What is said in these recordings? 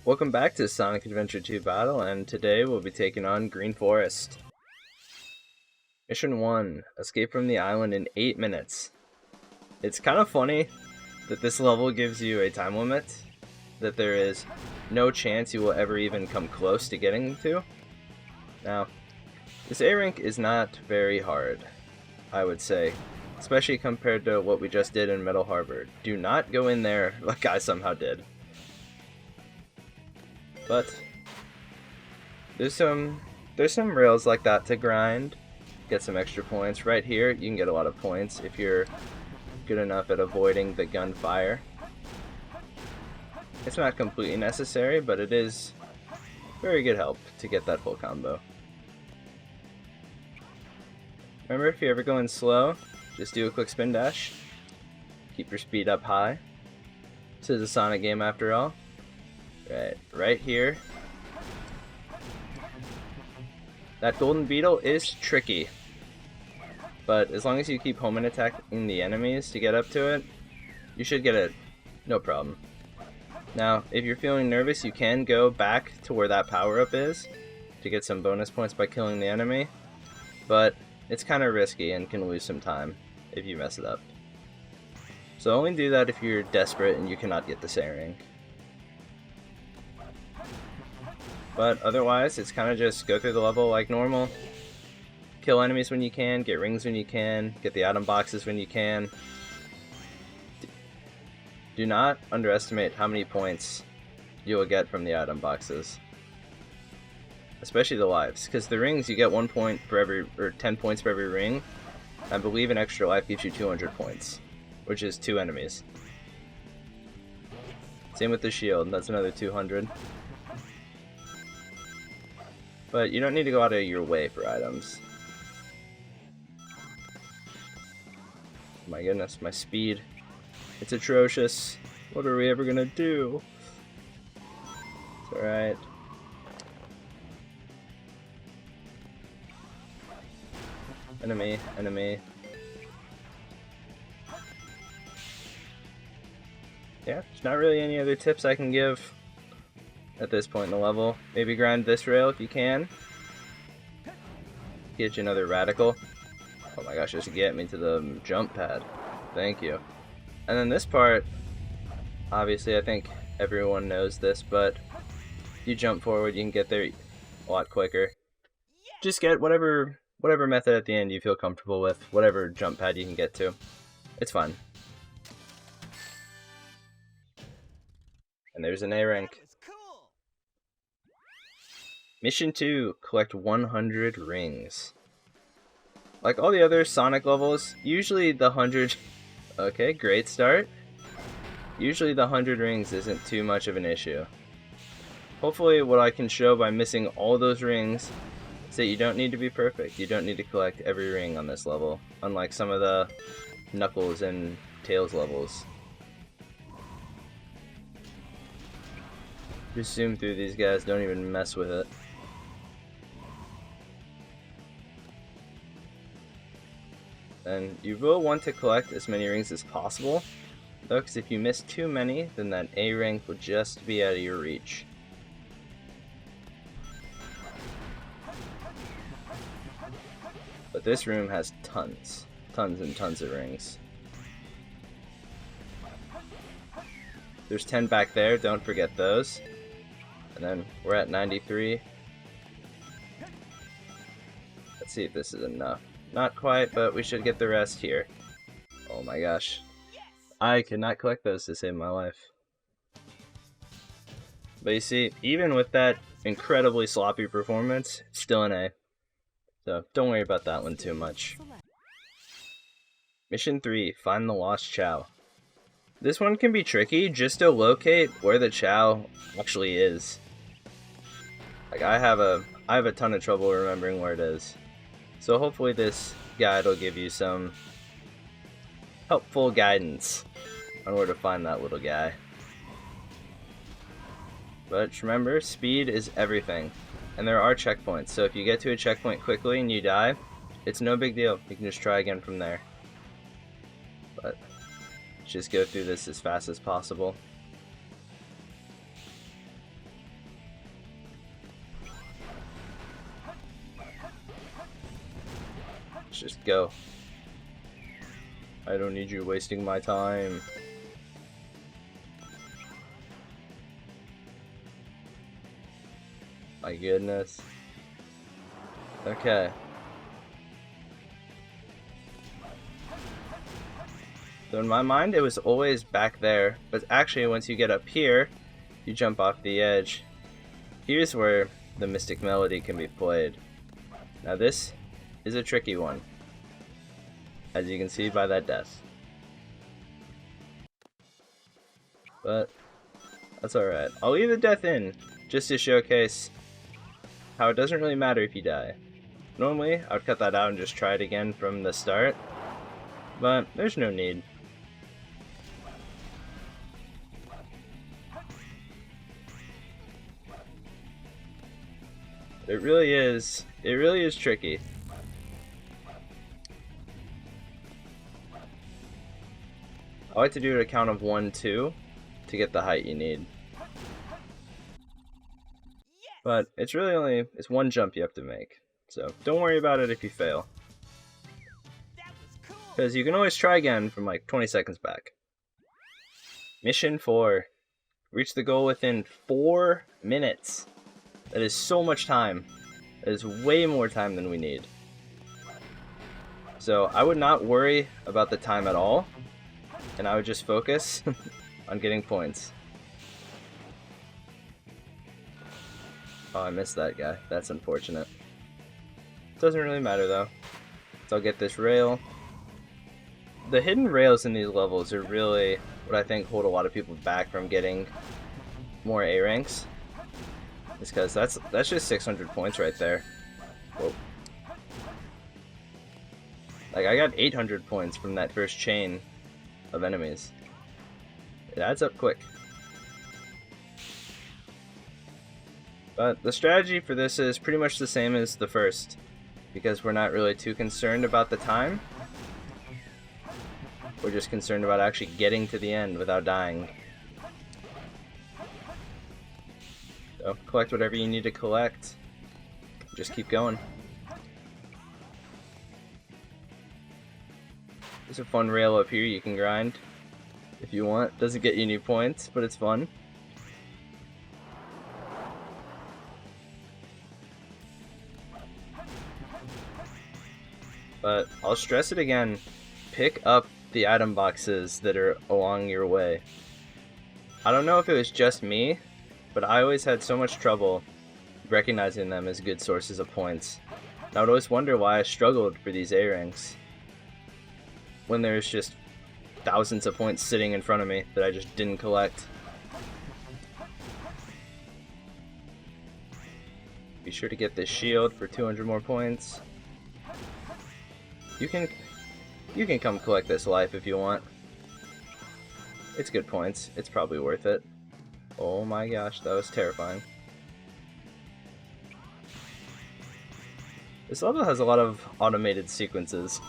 Welcome back to Sonic Adventure 2 Battle, and today we'll be taking on Green Forest. Mission 1, escape from the island in 8 minutes. It's kind of funny that this level gives you a time limit that there is no chance you will ever even come close to getting to. Now, this A rank is not very hard, I would say, especially compared to what we just did in Metal Harbor. Do not go in there like I somehow did. But there's some rails like that to grind, get some extra points. Right here, you can get a lot of points if you're good enough at avoiding the gunfire. It's not completely necessary, but it is very good help to get that full combo. Remember, if you're ever going slow, just do a quick spin dash. Keep your speed up high. This is a Sonic game after all. Right here. That golden beetle is tricky, but as long as you keep homing attacking the enemies to get up to it, you should get it no problem. Now, if you're feeling nervous, you can go back to where that power-up is to get some bonus points by killing the enemy, but it's kind of risky and can lose some time if you mess it up. So only do that if you're desperate and you cannot get the A rank. But otherwise, it's kind of just go through the level like normal. Kill enemies when you can, get rings when you can, get the item boxes when you can. Do not underestimate how many points you will get from the item boxes. Especially the lives, because the rings you get 1 point for every, or 10 points for every ring. I believe an extra life gives you 200 points, which is 2 enemies. Same with the shield, that's another 200. But you don't need to go out of your way for items. My goodness, my speed. It's atrocious. What are we ever gonna do? It's alright. Enemy, enemy. Yeah, there's not really any other tips I can give at this point in the level. Maybe grind this rail if you can. Get you another radical. Oh my gosh, just get me to the jump pad. Thank you. And then this part, obviously I think everyone knows this, but if you jump forward you can get there a lot quicker. Just get whatever method at the end you feel comfortable with, whatever jump pad you can get to. It's fun. And there's an A rank. Mission 2, collect 100 rings. Like all the other Sonic levels, usually the 100... Okay, great start. Usually the 100 rings isn't too much of an issue. Hopefully what I can show by missing all those rings is that you don't need to be perfect. You don't need to collect every ring on this level, unlike some of the Knuckles and Tails levels. Just zoom through these guys, don't even mess with it. And you will want to collect as many rings as possible, though, because if you miss too many, then that A rank will just be out of your reach. But this room has tons and tons of rings. There's 10 back there, don't forget those. And then we're at 93. Let's see if this is enough. Not quite, but we should get the rest here. Oh my gosh. I could not collect those to save my life. But you see, even with that incredibly sloppy performance, it's still an A. So don't worry about that one too much. Mission 3, find the lost Chow. This one can be tricky just to locate where the Chow actually is. Like I have a ton of trouble remembering where it is. So hopefully this guide will give you some helpful guidance on where to find that little guy. But remember, speed is everything. And there are checkpoints, so if you get to a checkpoint quickly and you die, it's no big deal. You can just try again from there. But just go through this as fast as possible. let's just go. I don't need you wasting my time. My goodness. Okay. So in my mind, it was always back there, but actually once you get up here, you jump off the edge. Here's where the Mystic Melody can be played. Now this is a tricky one, as you can see by that death. But that's alright. I'll leave the death in, just to showcase how it doesn't really matter if you die. Normally, I would cut that out and just try it again from the start, but there's no need. It really is tricky. I like to do it a count of 1, 2 to get the height you need. But it's really it's one jump you have to make. So don't worry about it if you fail. Because you can always try again from like 20 seconds back. Mission 4. Reach the goal within 4 minutes. That is so much time. That is way more time than we need. So I would not worry about the time at all. And I would just focus on getting points. Oh, I missed that guy. That's unfortunate. Doesn't really matter though. So I'll get this rail. The hidden rails in these levels are really what I think hold a lot of people back from getting more A ranks. It's because that's just 600 points right there. Whoa. Like I got 800 points from that first chain of enemies. It adds up quick. But the strategy for this is pretty much the same as the first, because we're not really too concerned about the time. We're just concerned about actually getting to the end without dying. So collect whatever you need to collect. Just keep going. There's a fun rail up here you can grind if you want. Doesn't get you any points, but it's fun. But I'll stress it again, pick up the item boxes that are along your way. I don't know if it was just me, but I always had so much trouble recognizing them as good sources of points. And I would always wonder why I struggled for these A ranks, when there's just thousands of points sitting in front of me that I just didn't collect. Be sure to get this shield for 200 more points. You can come collect this life if you want. It's good points. It's probably worth it. Oh my gosh, that was terrifying. This level has a lot of automated sequences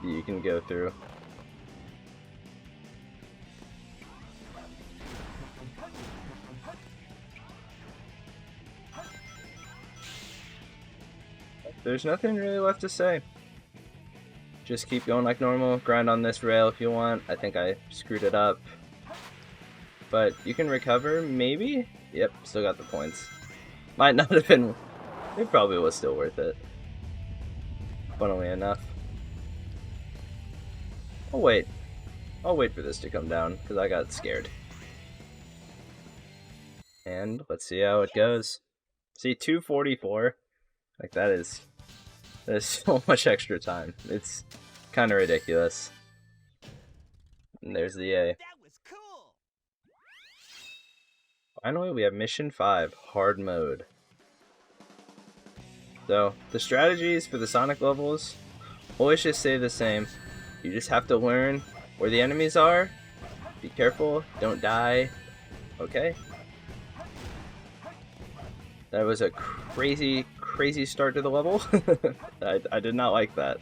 that you can go through. There's nothing really left to say. Just keep going like normal, grind on this rail if you want. I think I screwed it up. But you can recover, maybe? Yep, still got the points. Might not have been... It probably was still worth it. Funnily enough. I'll wait for this to come down, because I got scared. And let's see how it goes. See, 244? Like, that is so much extra time. It's kind of ridiculous. And there's the A. That was cool. Finally, we have Mission 5, Hard Mode. So, the strategies for the Sonic levels always just stay the same. You just have to learn where the enemies are. Be careful, don't die. Okay? That was a crazy start to the level. I did not like that.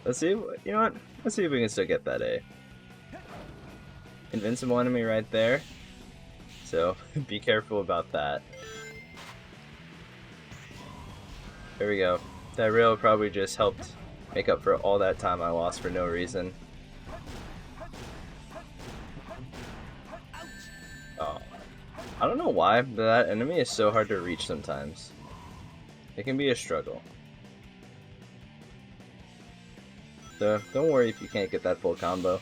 Let's see, you know what? Let's see if we can still get that A. Invincible enemy right there. So, be careful about that. There we go. That rail probably just helped make up for all that time I lost for no reason. Oh, I don't know why, but that enemy is so hard to reach sometimes. It can be a struggle. So don't worry if you can't get that full combo.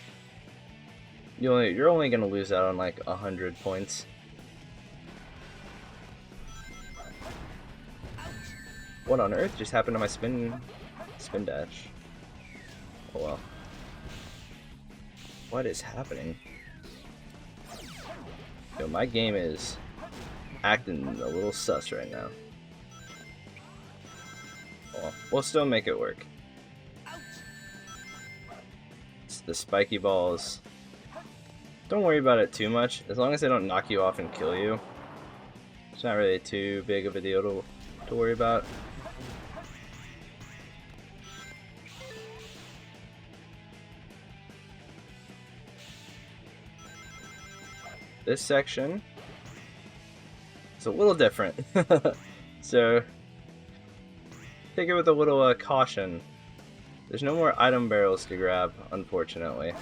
You're only gonna lose out on like 100 points. What on earth just happened to my spin dash? Oh well. What is happening? Yo, my game is acting a little sus right now. Well, we'll still make it work. It's the spiky balls. Don't worry about it too much. As long as they don't knock you off and kill you, it's not really too big of a deal to worry about. This section is a little different, so take it with a little caution. There's no more item barrels to grab, unfortunately.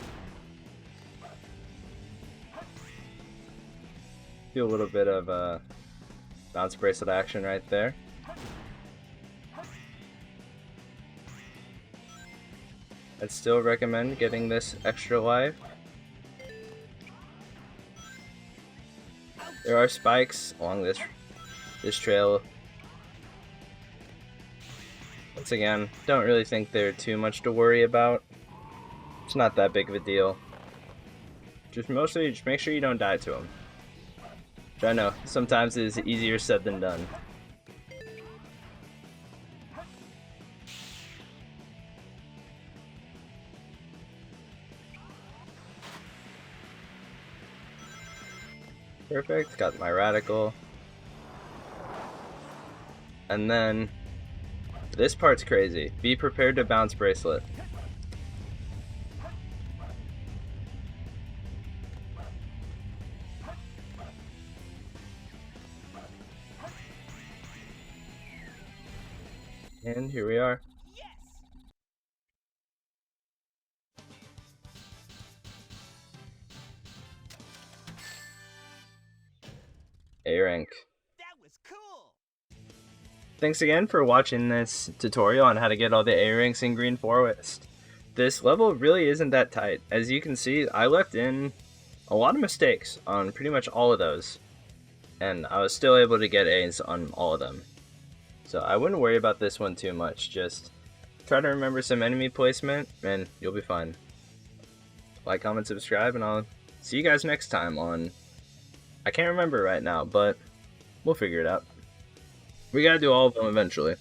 Feel a little bit of bounce bracelet action right there. I'd still recommend getting this extra life. There are spikes along this trail. Once again, don't really think they're too much to worry about. It's not that big of a deal. Just make sure you don't die to them. Which I know, sometimes it is easier said than done. Perfect, got my radical. And then, this part's crazy. Be prepared to bounce bracelet. And here we are. A rank. That was cool. Thanks again for watching this tutorial on how to get all the A ranks in Green Forest. This level really isn't that tight. As you can see, I left in a lot of mistakes on pretty much all of those, and I was still able to get A's on all of them. So I wouldn't worry about this one too much. Just try to remember some enemy placement and you'll be fine. Like, comment, subscribe, and I'll see you guys next time on... I can't remember right now, but we'll figure it out. We gotta do all of them eventually.